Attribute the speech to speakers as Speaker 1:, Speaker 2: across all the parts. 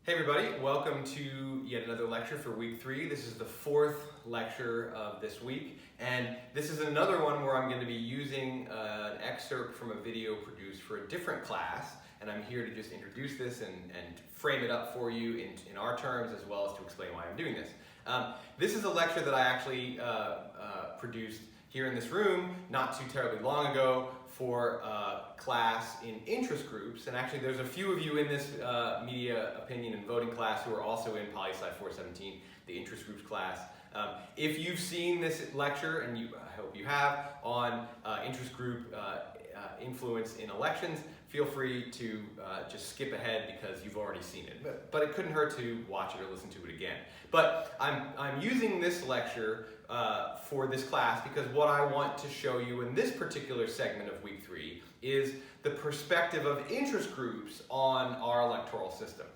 Speaker 1: Hey everybody, welcome to yet another lecture for week 3. This is the 4th lecture of this week, and this is another one where I'm going to be using an excerpt from a video produced for a different class, and I'm here to just introduce this and frame it up for you in our terms, as well as to explain why I'm doing this. This is a lecture that I actually produced here in this room not too terribly long ago for class in interest groups, and actually there's a few of you in this media opinion and voting class who are also in Poli-Sci 417, the interest groups class. If you've seen this lecture, and I hope you have, on interest group influence in elections, feel free to just skip ahead because you've already seen it. But it couldn't hurt to watch it or listen to it again. But I'm using this lecture for this class because what I want to show you in this particular segment of week 3 is the perspective of interest groups on our electoral system.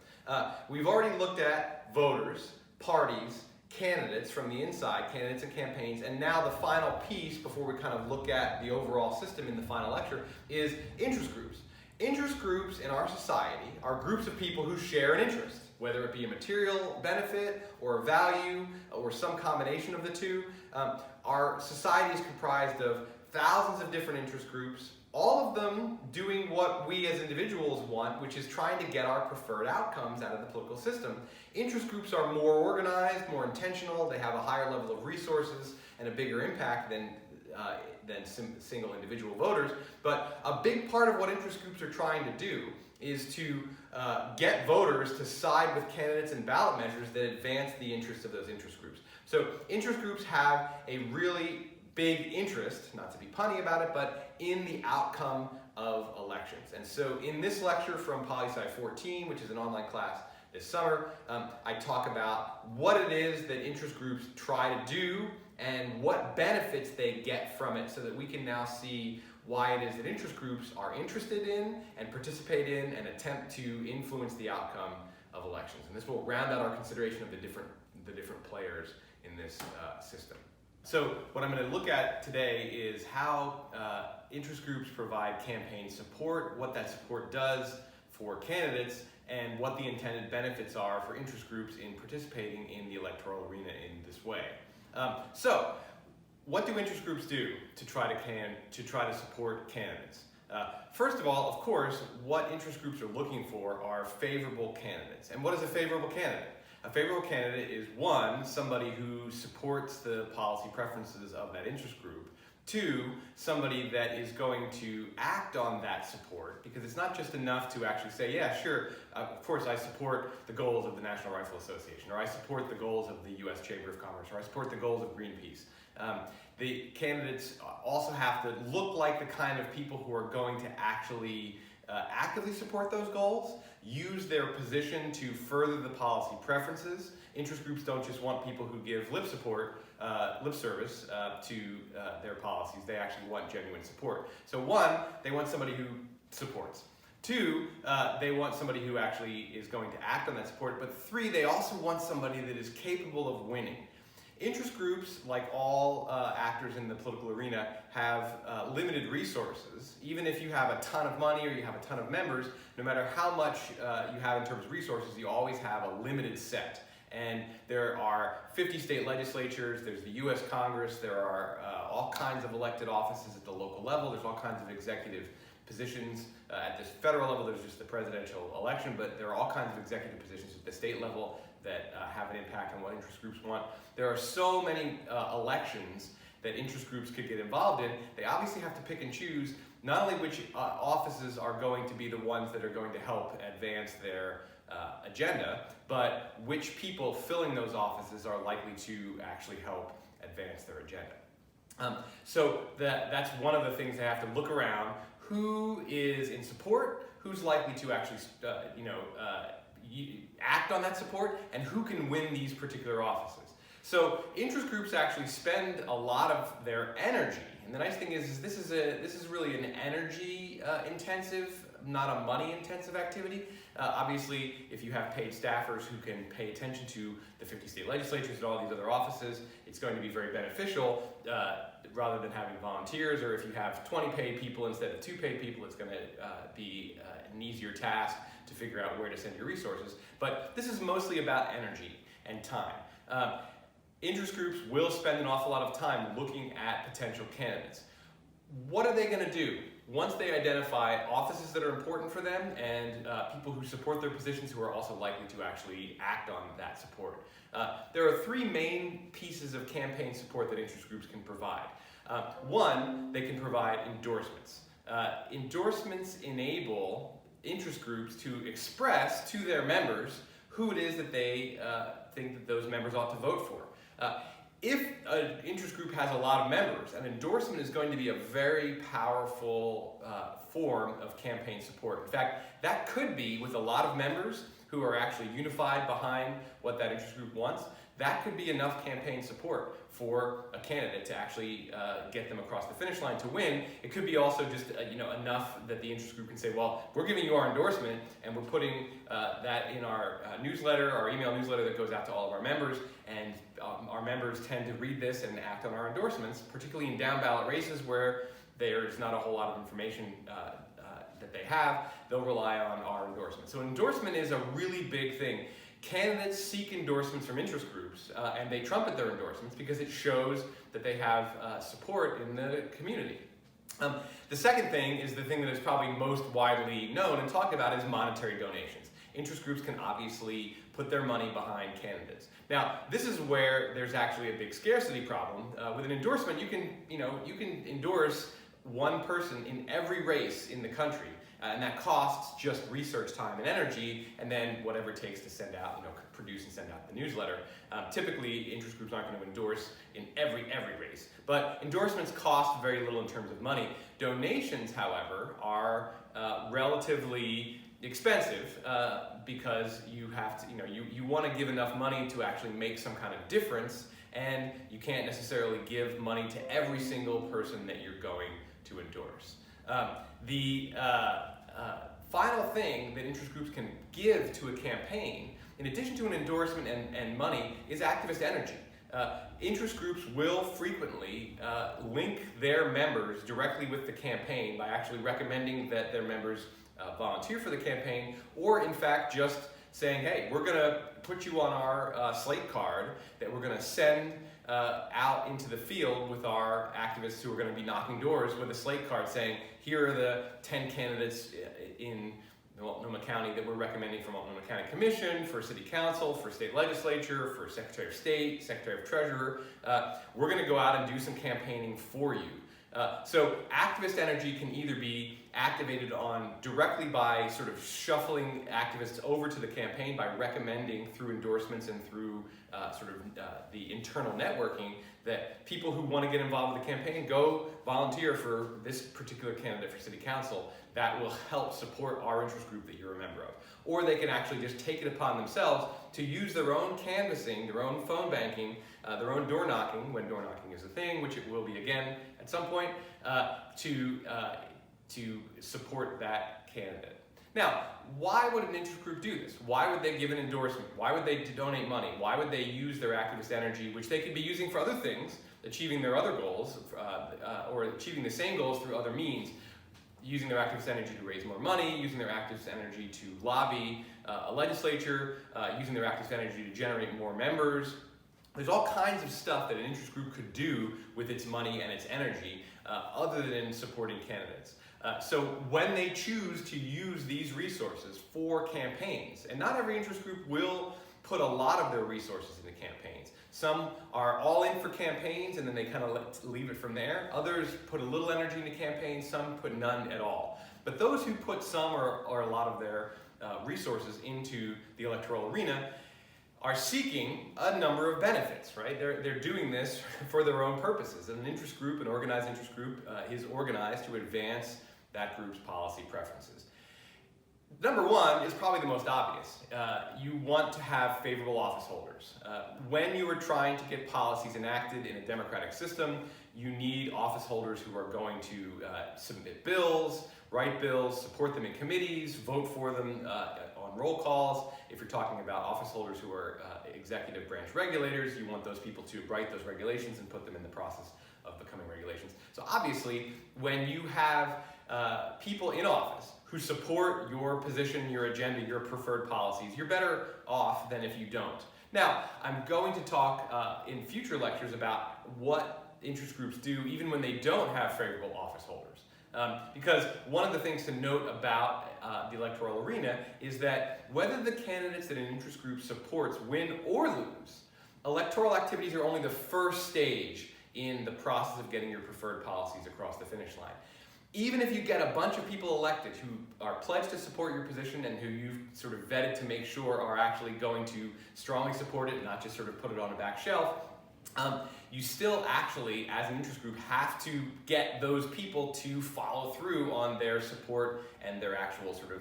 Speaker 1: We've already looked at voters, parties, candidates from the inside, candidates and campaigns, and now the final piece before we kind of look at the overall system in the final lecture is interest groups. Interest groups in our society are groups of people who share an interest, whether it be a material benefit or a value or some combination of the two. Our society is comprised of thousands of different interest groups, all of them doing what we as individuals want, which is trying to get our preferred outcomes out of the political system. Interest groups are more organized, more intentional, they have a higher level of resources and a bigger impact than single individual voters. But a big part of what interest groups are trying to do is to get voters to side with candidates and ballot measures that advance the interests of those interest groups. So interest groups have a really big interest, not to be punny about it, but in the outcome of elections. And so in this lecture from Poli-Sci 14, which is an online class this summer, I talk about what it is that interest groups try to do and what benefits they get from it so that we can now see why it is that interest groups are interested in and participate in and attempt to influence the outcome of elections. And this will round out our consideration of the different players in this system. So what I'm going to look at today is how interest groups provide campaign support, what that support does for candidates, and what the intended benefits are for interest groups in participating in the electoral arena in this way. So what do interest groups do to try to support candidates? First of all, of course, what interest groups are looking for are favorable candidates. And what is a favorable candidate? A favorable candidate is, one, somebody who supports the policy preferences of that interest group. Two, somebody that is going to act on that support, because it's not just enough to actually say, yeah, sure, of course I support the goals of the National Rifle Association, or I support the goals of the U.S. Chamber of Commerce, or I support the goals of Greenpeace. The candidates also have to look like the kind of people who are going to actually actively support those goals, use their position to further the policy preferences. Interest groups don't just want people who give lip service to their policies. They actually want genuine support. So one, they want somebody who supports. Two, they want somebody who actually is going to act on that support. But three, they also want somebody that is capable of winning. Interest groups, like all actors in the political arena, have limited resources. Even if you have a ton of money or you have a ton of members, no matter how much you have in terms of resources, you always have a limited set. And there are 50 state legislatures, there's the US Congress, there are all kinds of elected offices at the local level, there's all kinds of executive positions. At this federal level, there's just the presidential election, but there are all kinds of executive positions at the state level that have an impact on what interest groups want. There are so many elections that interest groups could get involved in. They obviously have to pick and choose not only which offices are going to be the ones that are going to help advance their agenda, but which people filling those offices are likely to actually help advance their agenda. So that's one of the things they have to look around. Who is in support? Who's likely to actually act on that support, and who can win these particular offices? So interest groups actually spend a lot of their energy, and the nice thing is this is really an energy intensive, not a money intensive activity. Obviously, if you have paid staffers who can pay attention to the 50 state legislatures and all these other offices, it's going to be very beneficial rather than having volunteers. Or if you have 20 paid people instead of 2 paid people, it's going to be an easier task to figure out where to send your resources. But this is mostly about energy and time. Interest groups will spend an awful lot of time looking at potential candidates. What are they going to do? Once they identify offices that are important for them and people who support their positions who are also likely to actually act on that support. There are three main pieces of campaign support that interest groups can provide. One, they can provide endorsements. Endorsements enable interest groups to express to their members who it is that they think that those members ought to vote for. If an interest group has a lot of members, an endorsement is going to be a very powerful form of campaign support. In fact, that could be with a lot of members who are actually unified behind what that interest group wants. That could be enough campaign support for a candidate to actually get them across the finish line to win. It could be also just enough that the interest group can say, well, we're giving you our endorsement and we're putting that in our newsletter, our email newsletter that goes out to all of our members, and our members tend to read this and act on our endorsements, particularly in down ballot races where there's not a whole lot of information that they have. They'll rely on our endorsement. So endorsement is a really big thing. Candidates seek endorsements from interest groups and they trumpet their endorsements because it shows that they have support in the community. The second thing is the thing that is probably most widely known and talked about is monetary donations. Interest groups can obviously put their money behind candidates. Now, this is where there's actually a big scarcity problem. With an endorsement, you can endorse one person in every race in the country. And that costs just research time and energy, and then whatever it takes to send out, produce and send out the newsletter. Typically, interest groups aren't going to endorse in every race, but endorsements cost very little in terms of money. Donations, however, are relatively expensive because you have to, you want to give enough money to actually make some kind of difference, and you can't necessarily give money to every single person that you're going to endorse. The final thing that interest groups can give to a campaign, in addition to an endorsement and money, is activist energy. Interest groups will frequently link their members directly with the campaign by actually recommending that their members volunteer for the campaign, or in fact just saying, hey, we're going to put you on our slate card that we're going to send out into the field with our activists who are going to be knocking doors with a slate card saying, here are the 10 candidates in Multnomah County that we're recommending for Multnomah County Commission, for City Council, for State Legislature, for Secretary of State, Secretary of Treasurer. We're going to go out and do some campaigning for you. So activist energy can either be activated on directly by sort of shuffling activists over to the campaign by recommending through endorsements and through the internal networking that people who want to get involved with the campaign go volunteer for this particular candidate for City Council. That will help support our interest group that you're a member of. Or they can actually just take it upon themselves to use their own canvassing, their own phone banking, their own door knocking, when door knocking is a thing, which it will be again at some point, to support that candidate. Now, why would an interest group do this? Why would they give an endorsement? Why would they donate money? Why would they use their activist energy, which they could be using for other things, achieving their other goals, or achieving the same goals through other means, using their activist energy to raise more money, using their activist energy to lobby a legislature, using their activist energy to generate more members. There's all kinds of stuff that an interest group could do with its money and its energy other than supporting candidates. So when they choose to use these resources for campaigns, and not every interest group will put a lot of their resources into campaigns. Some are all in for campaigns and then they kind of leave it from there. Others put a little energy into campaigns, some put none at all. But those who put some or a lot of their resources into the electoral arena are seeking a number of benefits, right? They're doing this for their own purposes. And an interest group, an organized interest group, is organized to advance that group's policy preferences. Number one is probably the most obvious. You want to have favorable office holders. When you are trying to get policies enacted in a democratic system, you need office holders who are going to submit bills, write bills, support them in committees, vote for them on roll calls. If you're talking about office holders who are executive branch regulators, you want those people to write those regulations and put them in the process of becoming regulations. So obviously, when you have people in office who support your position, your agenda, your preferred policies, you're better off than if you don't. Now, I'm going to talk in future lectures about what interest groups do even when they don't have favorable office holders. Because one of the things to note about the electoral arena is that whether the candidates that an interest group supports win or lose, electoral activities are only the first stage in the process of getting your preferred policies across the finish line. Even if you get a bunch of people elected who are pledged to support your position and who you've sort of vetted to make sure are actually going to strongly support it and not just sort of put it on a back shelf, you still actually, as an interest group, have to get those people to follow through on their support and their actual sort of,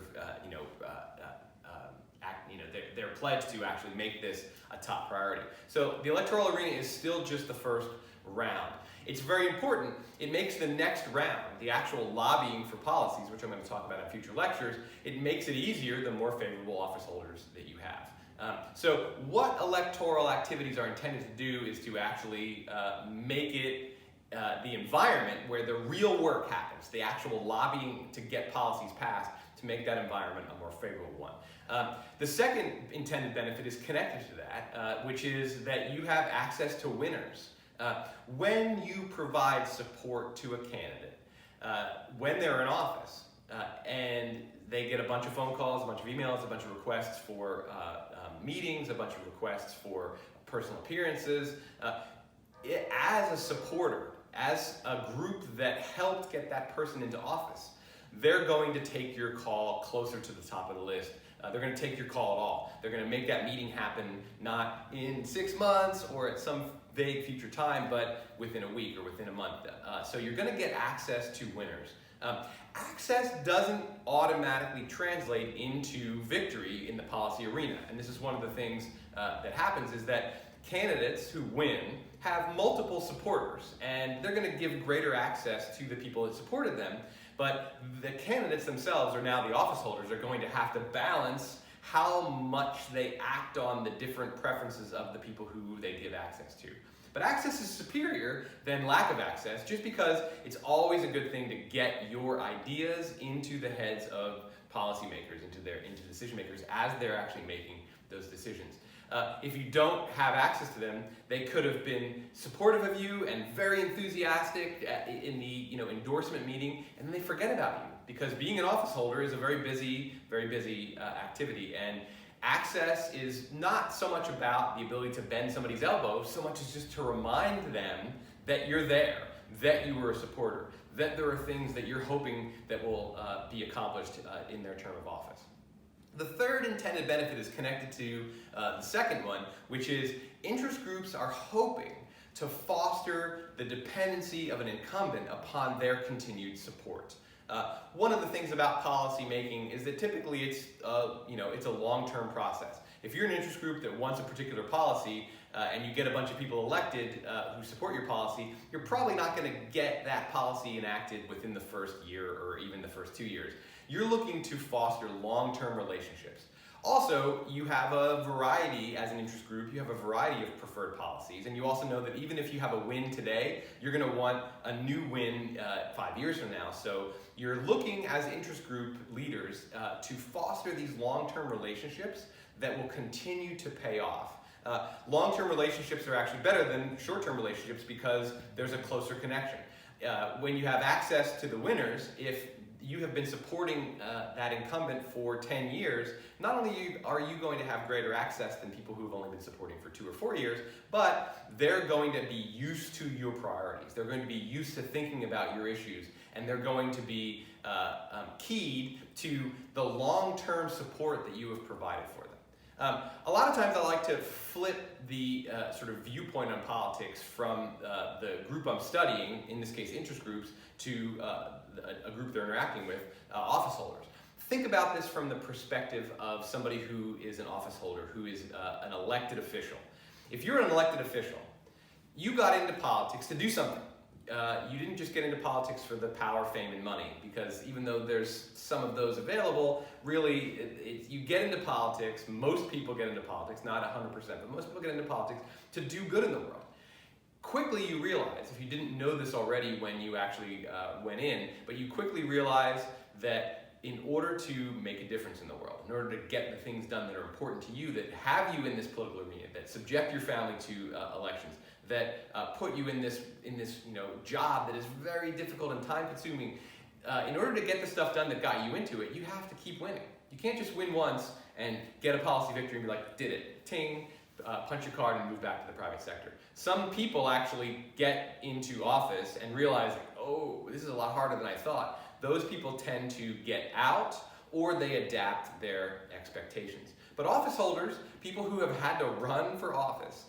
Speaker 1: their pledge to actually make this a top priority. So the electoral arena is still just the first round. It's very important. It makes the next round, the actual lobbying for policies, which I'm going to talk about in future lectures, it makes it easier the more favorable office holders that you have. So what electoral activities are intended to do is to actually make it the environment where the real work happens, the actual lobbying to get policies passed, to make that environment a more favorable one. The second intended benefit is connected to that, which is that you have access to winners. When you provide support to a candidate, when they're in office, and they get a bunch of phone calls, a bunch of emails, a bunch of requests for meetings, a bunch of requests for personal appearances, as a supporter, as a group that helped get that person into office, they're going to take your call closer to the top of the list. They're going to take your call at all. They're going to make that meeting happen not in 6 months or at some vague future time, but within a week or within a month. So you're going to get access to winners. Access doesn't automatically translate into victory in the policy arena. And this is one of the things that happens is that candidates who win have multiple supporters, and they're going to give greater access to the people that supported them. But the candidates themselves, or now the office holders, are going to have to balance how much they act on the different preferences of the people who they give access to. But access is superior than lack of access, just because it's always a good thing to get your ideas into the heads of policymakers, into decision makers as they're actually making those decisions. If you don't have access to them, they could have been supportive of you and very enthusiastic in the endorsement meeting, and then they forget about you, because being an office holder is a very busy activity. And access is not so much about the ability to bend somebody's elbow, so much as just to remind them that you're there, that you were a supporter, that there are things that you're hoping that will be accomplished in their term of office. The third intended benefit is connected to the second one, which is interest groups are hoping to foster the dependency of an incumbent upon their continued support. One of the things about policy making is that typically it's a long-term process. If you're an interest group that wants a particular policy and you get a bunch of people elected who support your policy, you're probably not going to get that policy enacted within the first year or even the first 2 years. You're looking to foster long-term relationships. Also, you have a variety, as an interest group, you have a variety of preferred policies, and you also know that even if you have a win today, you're going to want a new win 5 years from now. So you're looking, as interest group leaders, to foster these long-term relationships that will continue to pay off. Long-term relationships are actually better than short-term relationships because there's a closer connection. When you have access to the winners, if you have been supporting that incumbent for 10 years, not only are you going to have greater access than people who have only been supporting for 2 or 4 years, but they're going to be used to your priorities. They're going to be used to thinking about your issues, and they're going to be keyed to the long-term support that you have provided for them. A lot of times I like to flip the sort of viewpoint on politics from the group I'm studying, in this case interest groups, to a group they're interacting with, office holders. Think about this from the perspective of somebody who is an office holder, who is an elected official. If you're an elected official, you got into politics to do something. You didn't just get into politics for the power, fame, and money, because even though there's some of those available, really, you get into politics, most people get into politics, not 100%, but most people get into politics to do good in the world. quickly you realize, if you didn't know this already when you actually went in, but you quickly realize that in order to make a difference in the world, in order to get the things done that are important to you, that have you in this political arena, that subject your family to elections, that put you in this job that is very difficult and time-consuming, in order to get the stuff done that got you into it, you have to keep winning. You can't just win once and get a policy victory and be like, did it, ting, punch your card and move back to the private sector. Some people actually get into office and realize, oh, this is a lot harder than I thought. Those people tend to get out, or they adapt their expectations. But office holders, people who have had to run for office,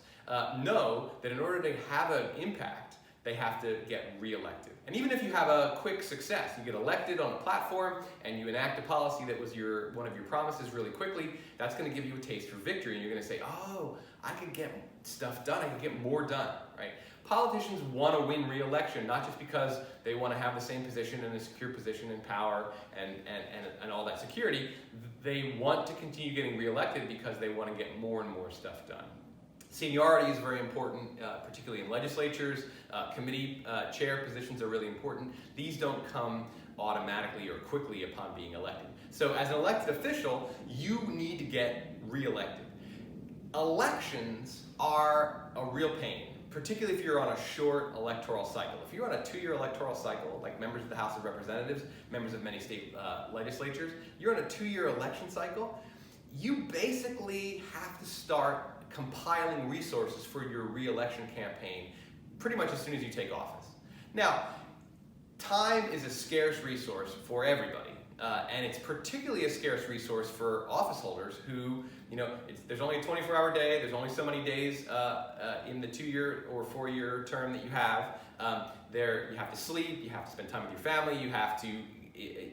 Speaker 1: know that in order to have an impact, they have to get reelected. And even if you have a quick success, you get elected on a platform and you enact a policy that was one of your promises really quickly, that's going to give you a taste for victory, and you're going to say, oh, I could get stuff done, I could get more done, right? Politicians want to win re-election, not just because they want to have the same position and a secure position and power and all that security. They want to continue getting re-elected because they want to get more and more stuff done. Seniority is very important, particularly in legislatures. Committee chair positions are really important. These don't come automatically or quickly upon being elected. So as an elected official, you need to get re-elected. Elections are a real pain, particularly if you're on a short electoral cycle. If you're on a 2-year electoral cycle, like members of the House of Representatives, members of many state legislatures, you're on a 2-year election cycle, you basically have to start compiling resources for your re-election campaign pretty much as soon as you take office. Now, time is a scarce resource for everybody, and it's particularly a scarce resource for office holders who, there's only a 24-hour day, there's only so many days in the 2-year or 4-year term that you have. You have to sleep, you have to spend time with your family, you have to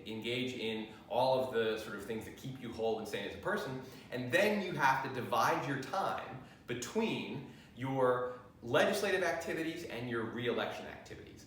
Speaker 1: engage in all of the sort of things that keep you whole and sane as a person, and then you have to divide your time between your legislative activities and your re-election activities.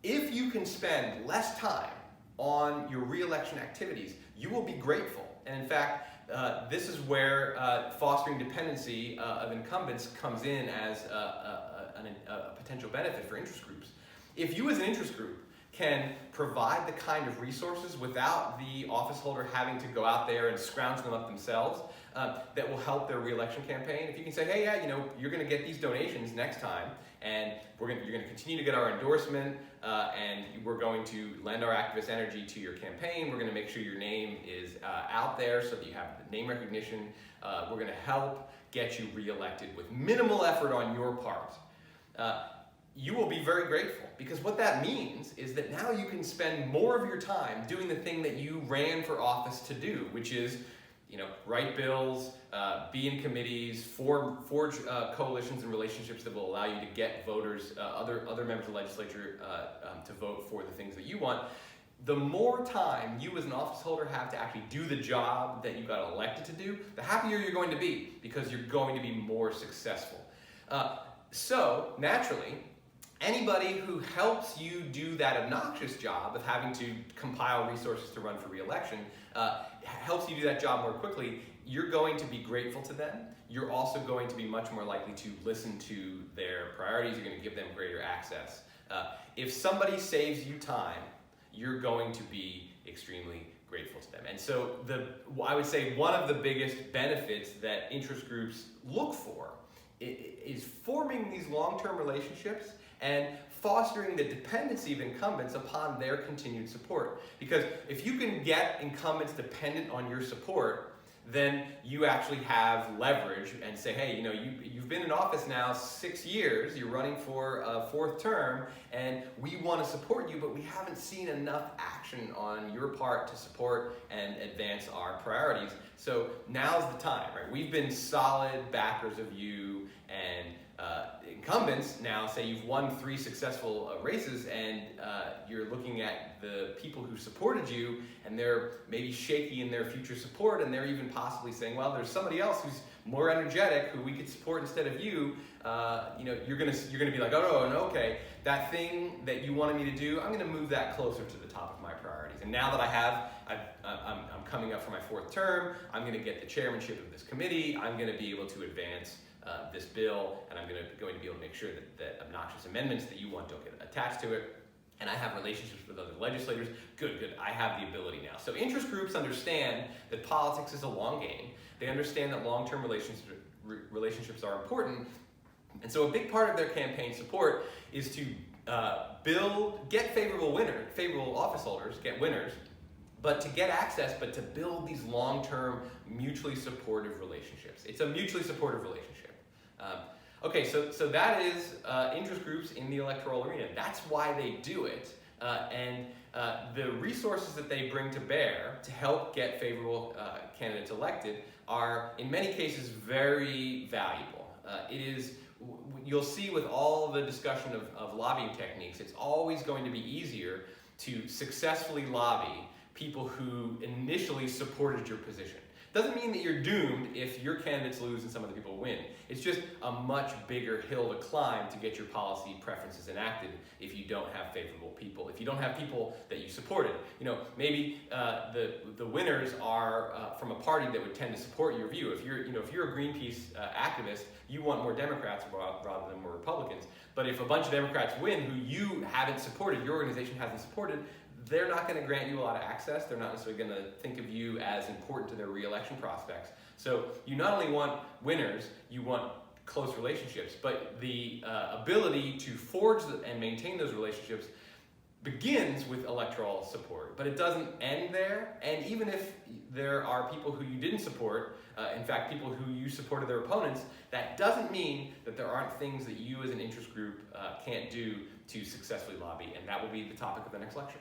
Speaker 1: If you can spend less time on your re-election activities, you will be grateful. And in fact, this is where fostering dependency of incumbents comes in as a potential benefit for interest groups. If you as an interest group can provide the kind of resources without the office holder having to go out there and scrounge them up themselves, that will help their re-election campaign. If you can say, hey, yeah, you're going to get these donations next time, and you're going to continue to get our endorsement, and we're going to lend our activist energy to your campaign. We're going to make sure your name is out there so that you have the name recognition. We're going to help get you re-elected with minimal effort on your part. You will be very grateful, because what that means is that now you can spend more of your time doing the thing that you ran for office to do, which is, write bills, be in committees, forge coalitions and relationships that will allow you to get voters, other members of the legislature to vote for the things that you want. The more time you as an office holder have to actually do the job that you got elected to do, the happier you're going to be, because you're going to be more successful. So, naturally, anybody who helps you do that obnoxious job of having to compile resources to run for re-election, helps you do that job more quickly, you're going to be grateful to them. You're also going to be much more likely to listen to their priorities. You're going to give them greater access. If somebody saves you time, you're going to be extremely grateful to them. And so I would say one of the biggest benefits that interest groups look for is forming these long-term relationships and fostering the dependency of incumbents upon their continued support. Because if you can get incumbents dependent on your support, then you actually have leverage and say, hey, you've been in office now 6 years, you're running for a 4th term, and we want to support you, but we haven't seen enough action on your part to support and advance our priorities. So now's the time, right? We've been solid backers of you, and incumbents now say you've won 3 successful races, and you're looking at the people who supported you, and they're maybe shaky in their future support, and they're even possibly saying, well, there's somebody else who's more energetic who we could support instead of you. You're gonna be like, oh no, okay, that thing that you wanted me to do, I'm gonna move that closer to the top of my priorities. And now that I'm coming up for my 4th term, I'm going to get the chairmanship of this committee, I'm going to be able to advance this bill, and I'm going to be able to make sure that obnoxious amendments that you want don't get attached to it. And I have relationships with other legislators. Good, I have the ability now. So interest groups understand that politics is a long game. They understand that long-term relationships are important. And so a big part of their campaign support is to get favorable office holders, get winners, but to get access, but to build these long-term mutually supportive relationships. It's a mutually supportive relationship. Okay, so that is interest groups in the electoral arena. That's why they do it. And the resources that they bring to bear to help get favorable candidates elected are, in many cases, very valuable. You'll see with all the discussion of lobbying techniques, it's always going to be easier to successfully lobby people who initially supported your position. Doesn't mean that you're doomed if your candidates lose and some other people win. It's just a much bigger hill to climb to get your policy preferences enacted if you don't have favorable people. If you don't have people that you supported. Maybe the winners are from a party that would tend to support your view. If you're a Greenpeace activist, you want more Democrats rather than more Republicans. But if a bunch of Democrats win who you haven't supported, your organization hasn't supported, they're not going to grant you a lot of access. They're not necessarily going to think of you as important to their re-election prospects. So you not only want winners, you want close relationships, but the ability to forge and maintain those relationships begins with electoral support, but it doesn't end there. And even if there are people who you didn't support, in fact, people who you supported their opponents, that doesn't mean that there aren't things that you as an interest group can't do to successfully lobby, and that will be the topic of the next lecture.